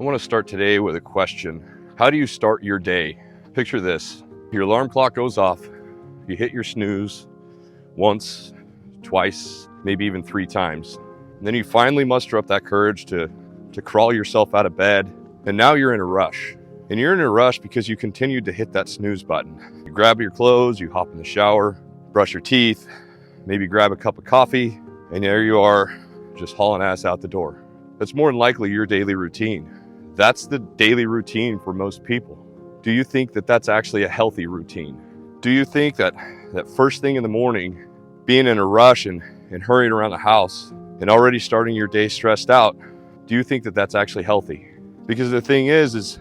I want to start today with a question. How do you start your day? Picture this. Your alarm clock goes off. You hit your snooze once, twice, maybe even 3 times. And then you finally muster up that courage to crawl yourself out of bed. And now you're in a rush. And you're in a rush because you continued to hit that snooze button. You grab your clothes, you hop in the shower, brush your teeth, maybe grab a cup of coffee, and there you are, just hauling ass out the door. That's more than likely your daily routine. That's the daily routine for most people. Do you think that that's actually a healthy routine? Do you think that first thing in the morning, being in a rush and hurrying around the house and already starting your day stressed out, do you think that that's actually healthy? Because the thing is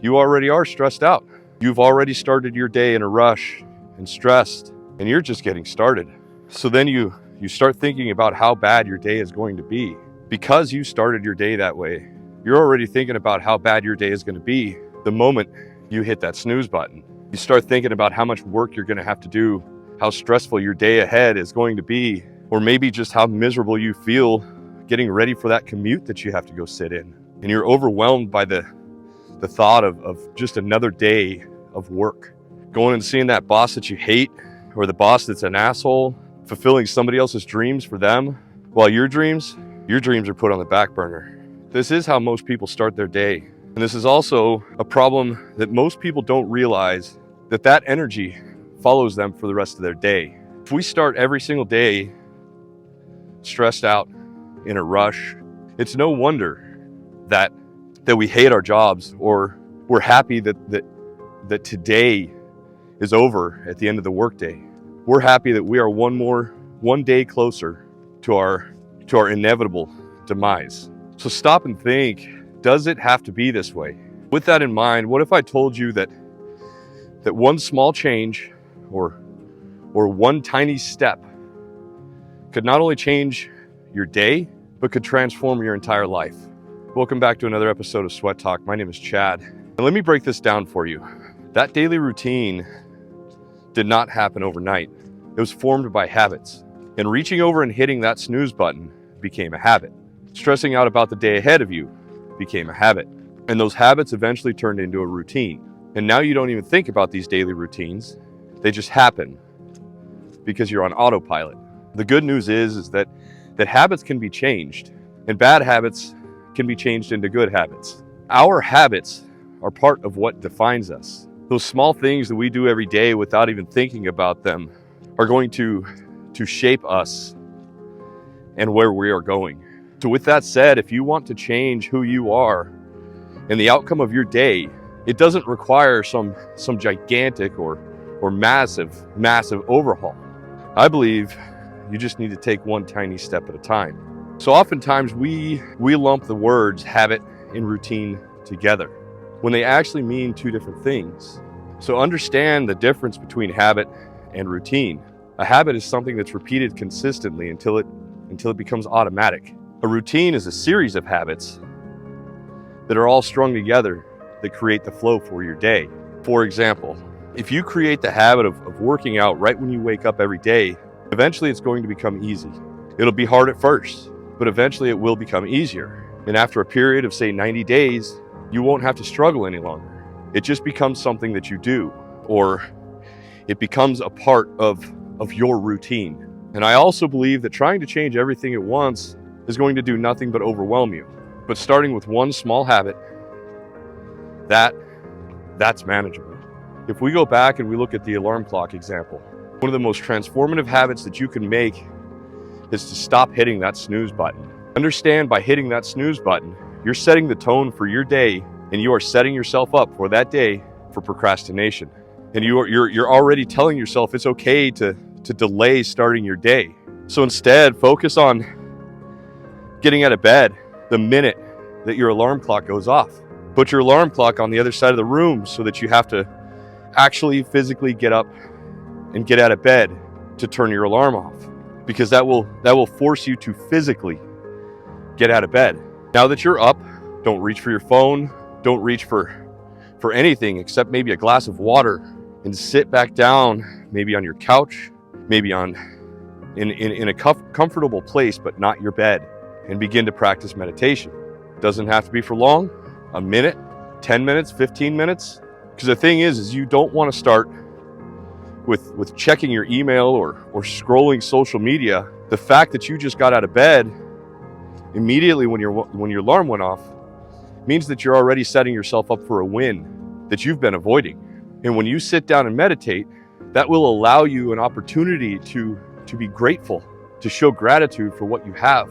you already are stressed out. You've already started your day in a rush and stressed, and you're just getting started. So then you start thinking about how bad your day is going to be. Because you started your day that way, you're already thinking about how bad your day is going to be the moment you hit that snooze button. You start thinking about how much work you're going to have to do, how stressful your day ahead is going to be, or maybe just how miserable you feel getting ready for that commute that you have to go sit in. And you're overwhelmed by the thought of just another day of work. Going and seeing that boss that you hate, or the boss that's an asshole, fulfilling somebody else's dreams for them, while your dreams are put on the back burner. This is how most people start their day. And this is also a problem that most people don't realize, that energy follows them for the rest of their day. If we start every single day stressed out, in a rush, it's no wonder that we hate our jobs, or we're happy that today is over at the end of the workday. We're happy that we are one day closer to our inevitable demise. So stop and think, does it have to be this way? With that in mind, what if I told you that one small change or one tiny step could not only change your day, but could transform your entire life? Welcome back to another episode of Sweat Talk. My name is Chad. And let me break this down for you. That daily routine did not happen overnight. It was formed by habits. And reaching over and hitting that snooze button became a habit. Stressing out about the day ahead of you became a habit. And those habits eventually turned into a routine. And now you don't even think about these daily routines. They just happen because you're on autopilot. The good news is that habits can be changed, and bad habits can be changed into good habits. Our habits are part of what defines us. Those small things that we do every day without even thinking about them are going to shape us and where we are going. So with that said, if you want to change who you are and the outcome of your day, it doesn't require some gigantic or massive overhaul. I believe you just need to take one tiny step at a time. So oftentimes we lump the words habit and routine together when they actually mean two different things. So understand the difference between habit and routine. A habit is something that's repeated consistently until it becomes automatic. A routine is a series of habits that are all strung together that create the flow for your day. For example, if you create the habit of working out right when you wake up every day, eventually it's going to become easy. It'll be hard at first, but eventually it will become easier. And after a period of, say, 90 days, you won't have to struggle any longer. It just becomes something that you do, or it becomes a part of your routine. And I also believe that trying to change everything at once is going to do nothing but overwhelm you. But starting with one small habit, that's manageable. If we go back and we look at the alarm clock example, one of the most transformative habits that you can make is to stop hitting that snooze button. Understand, by hitting that snooze button, you're setting the tone for your day, and you are setting yourself up for that day for procrastination. And you're already telling yourself it's okay to delay starting your day. So instead, focus on getting out of bed the minute that your alarm clock goes off. Put your alarm clock on the other side of the room so that you have to actually physically get up and get out of bed to turn your alarm off, because that will force you to physically get out of bed. Now that you're up, don't reach for your phone, don't reach for anything except maybe a glass of water, and sit back down, maybe on your couch, maybe in a comfortable place, but not your bed, and begin to practice meditation. Doesn't have to be for long, a minute, 10 minutes, 15 minutes. Because the thing is you don't want to start with checking your email or scrolling social media. The fact that you just got out of bed immediately when your alarm went off means that you're already setting yourself up for a win that you've been avoiding. And when you sit down and meditate, that will allow you an opportunity to be grateful, to show gratitude for what you have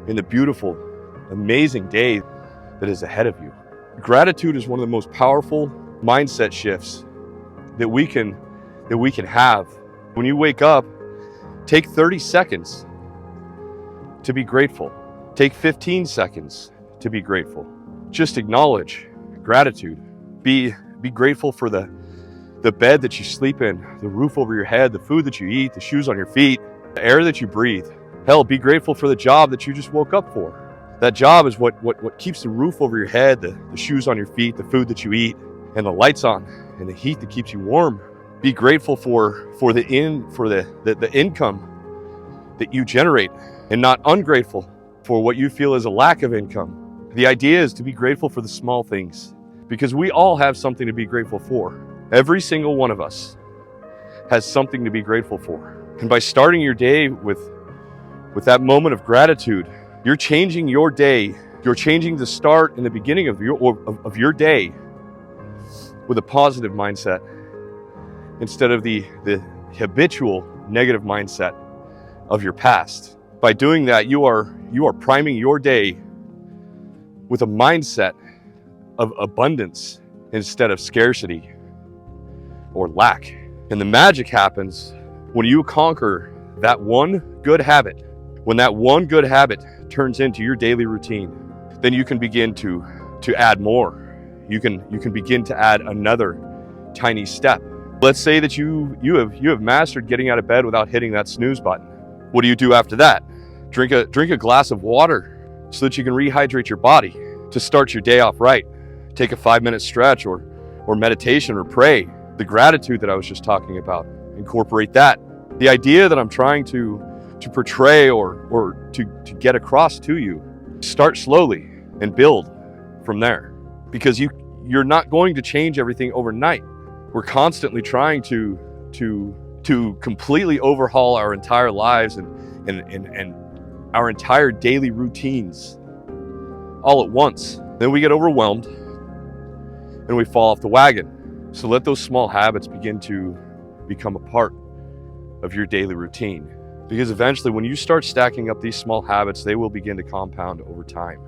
in the beautiful, amazing day that is ahead of you. Gratitude is one of the most powerful mindset shifts that we can have. When you wake up, take 30 seconds to be grateful. Take 15 seconds to be grateful. Just acknowledge gratitude. Be grateful for the bed that you sleep in, the roof over your head, the food that you eat, the shoes on your feet, the air that you breathe. Hell, be grateful for the job that you just woke up for. That job is what keeps the roof over your head, the shoes on your feet, the food that you eat, and the lights on, and the heat that keeps you warm. Be grateful for the income that you generate, and not ungrateful for what you feel is a lack of income. The idea is to be grateful for the small things, because we all have something to be grateful for. Every single one of us has something to be grateful for. And by starting your day with that moment of gratitude, you're changing your day. You're changing the start and the beginning of your day with a positive mindset instead of the habitual negative mindset of your past. By doing that, you are priming your day with a mindset of abundance instead of scarcity or lack. And the magic happens when you conquer that one good habit. When that one good habit turns into your daily routine, then you can begin to add more. You can begin to add another tiny step. Let's say that you have mastered getting out of bed without hitting that snooze button. What do you do after that? Drink a glass of water so that you can rehydrate your body to start your day off right. Take a 5-minute stretch or meditation or pray. The gratitude that I was just talking about, incorporate that. The idea that I'm trying to portray or to get across to you, start slowly and build from there, because you're not going to change everything overnight. We're constantly trying to completely overhaul our entire lives and our entire daily routines all at once. Then we get overwhelmed and we fall off the wagon. So let those small habits begin to become a part of your daily routine. Because eventually when you start stacking up these small habits, they will begin to compound over time.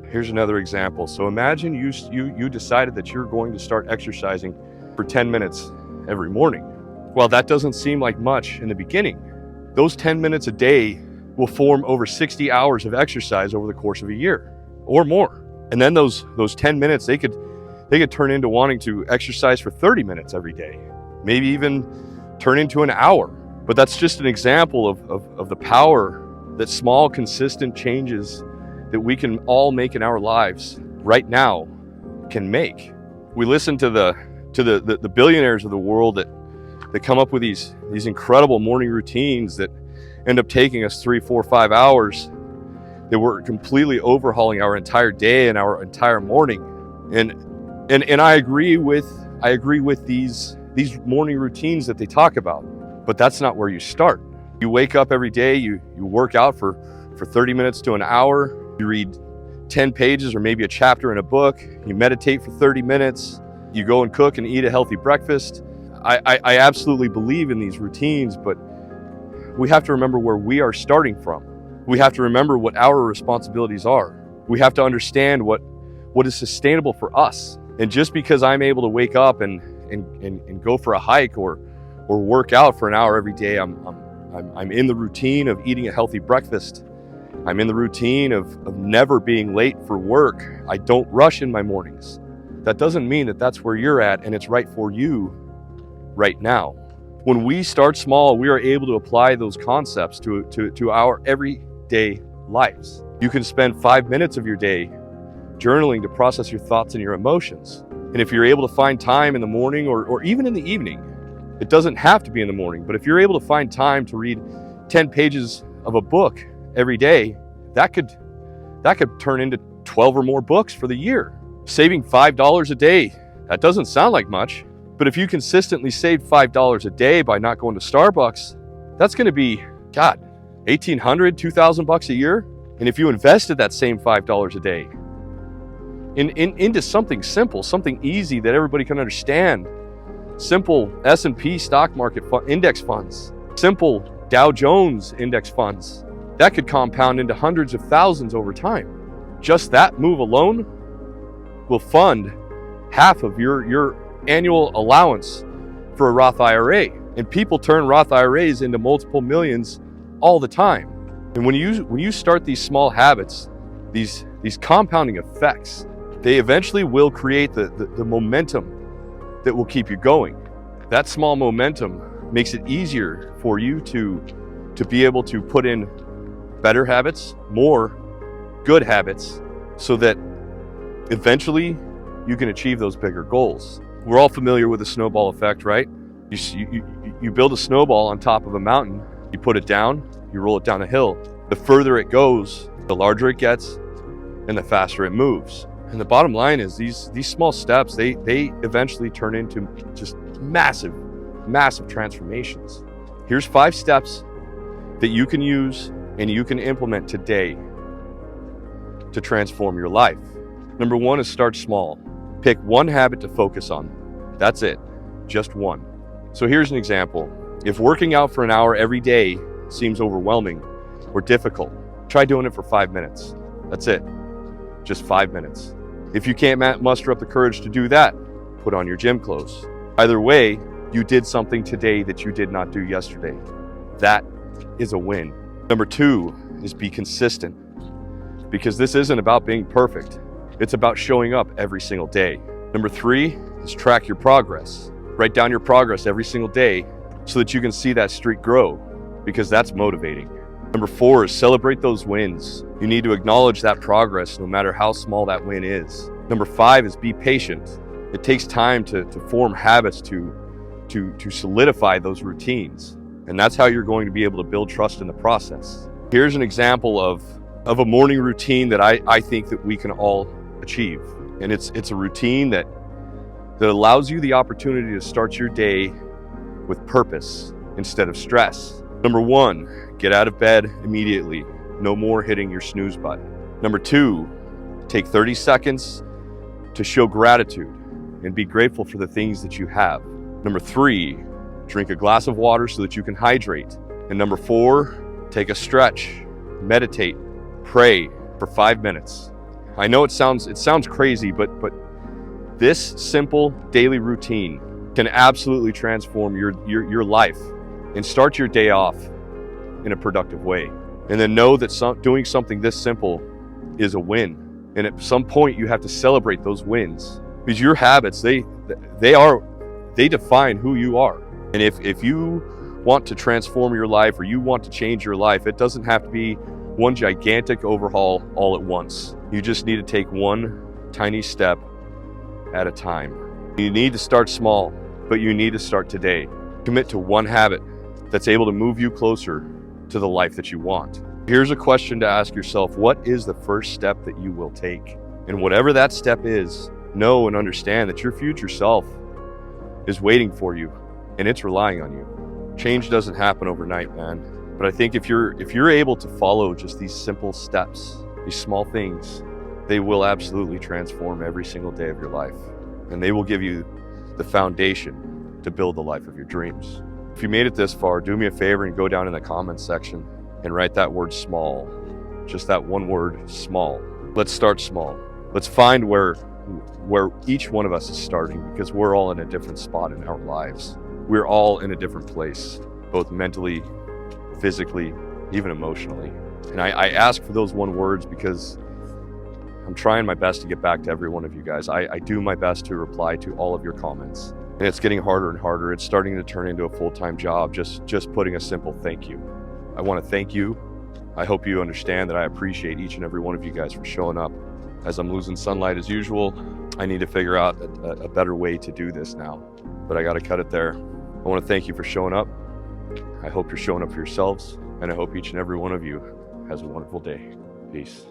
Here's another example. So imagine you decided that you're going to start exercising for 10 minutes every morning. Well, that doesn't seem like much in the beginning. Those 10 minutes a day will form over 60 hours of exercise over the course of a year or more. And then those 10 minutes, they could turn into wanting to exercise for 30 minutes every day, maybe even turn into an hour. But that's just an example of the power that small, consistent changes that we can all make in our lives right now can make. We listen to the billionaires of the world that come up with these incredible morning routines that end up taking us 3, 4, 5 hours, that we're completely overhauling our entire day and our entire morning. And I agree with these morning routines that they talk about. But that's not where you start. You wake up every day, you work out for 30 minutes to an hour, you read 10 pages or maybe a chapter in a book, you meditate for 30 minutes, you go and cook and eat a healthy breakfast. I absolutely believe in these routines, but we have to remember where we are starting from. We have to remember what our responsibilities are. We have to understand what is sustainable for us. And just because I'm able to wake up and go for a hike or work out for an hour every day, I'm in the routine of eating a healthy breakfast. I'm in the routine of never being late for work. I don't rush in my mornings. That doesn't mean that that's where you're at and it's right for you right now. When we start small, we are able to apply those concepts to our everyday lives. You can spend 5 minutes of your day journaling to process your thoughts and your emotions. And if you're able to find time in the morning or even in the evening, it doesn't have to be in the morning, but if you're able to find time to read 10 pages of a book every day, that could turn into 12 or more books for the year. Saving $5 a day, that doesn't sound like much, but if you consistently save $5 a day by not going to Starbucks, that's going to be, God, $1,800, $2,000 a year. And if you invested that same $5 a day into something simple, something easy that everybody can understand, simple S&P stock market index funds, simple Dow Jones index funds, that could compound into hundreds of thousands over time. Just that move alone will fund half of your annual allowance for a Roth IRA. And people turn Roth IRAs into multiple millions all the time. And when you start these small habits, these compounding effects, they eventually will create the momentum that will keep you going. That small momentum makes it easier for you to be able to put in better habits, more good habits, so that eventually you can achieve those bigger goals. We're all familiar with the snowball effect, right? You build a snowball on top of a mountain, you put it down, you roll it down a hill. The further it goes, the larger it gets, and the faster it moves. And the bottom line is these small steps, they eventually turn into just massive transformations. Here's 5 steps that you can use and you can implement today to transform your life. Number 1 is start small. Pick one habit to focus on. That's it, just one. So here's an example. If working out for an hour every day seems overwhelming or difficult, try doing it for 5 minutes. That's it, just 5 minutes. If you can't muster up the courage to do that, put on your gym clothes. Either way, you did something today that you did not do yesterday. That is a win. Number 2 is be consistent, because this isn't about being perfect. It's about showing up every single day. Number 3 is track your progress. Write down your progress every single day so that you can see that streak grow, because that's motivating. Number 4 is celebrate those wins. You need to acknowledge that progress no matter how small that win is. Number 5 is be patient. It takes time to form habits, to solidify those routines. And that's how you're going to be able to build trust in the process. Here's an example of a morning routine that I think that we can all achieve. And it's a routine that allows you the opportunity to start your day with purpose instead of stress. Number 1, get out of bed immediately. No more hitting your snooze button. Number 2, take 30 seconds to show gratitude and be grateful for the things that you have. Number 3, drink a glass of water so that you can hydrate. And number 4, take a stretch, meditate, pray for 5 minutes. I know it sounds crazy, but this simple daily routine can absolutely transform your life and start your day off in a productive way. And then know that doing something this simple is a win. And at some point you have to celebrate those wins, because your habits, they define who you are. And if you want to transform your life, or you want to change your life, it doesn't have to be one gigantic overhaul all at once. You just need to take one tiny step at a time. You need to start small, but you need to start today. Commit to one habit that's able to move you closer to the life that you want. Here's a question to ask yourself: what is the first step that you will take? And whatever that step is, know and understand that your future self is waiting for you, and it's relying on you. Change doesn't happen overnight, man. But I think if you're able to follow just these simple steps, these small things, they will absolutely transform every single day of your life. And they will give you the foundation to build the life of your dreams. If you made it this far, do me a favor and go down in the comments section and write that word small. Just that one word, small. Let's start small. Let's find where each one of us is starting, because we're all in a different spot in our lives. We're all in a different place, both mentally, physically, even emotionally. And I ask for those one words because I'm trying my best to get back to every one of you guys. I do my best to reply to all of your comments. And it's getting harder and harder. It's starting to turn into a full-time job, just putting a simple thank you. I want to thank you. I hope you understand that I appreciate each and every one of you guys for showing up. As I'm losing sunlight as usual, I need to figure out a better way to do this now. But I got to cut it there. I want to thank you for showing up. I hope you're showing up for yourselves, and I hope each and every one of you has a wonderful day. Peace.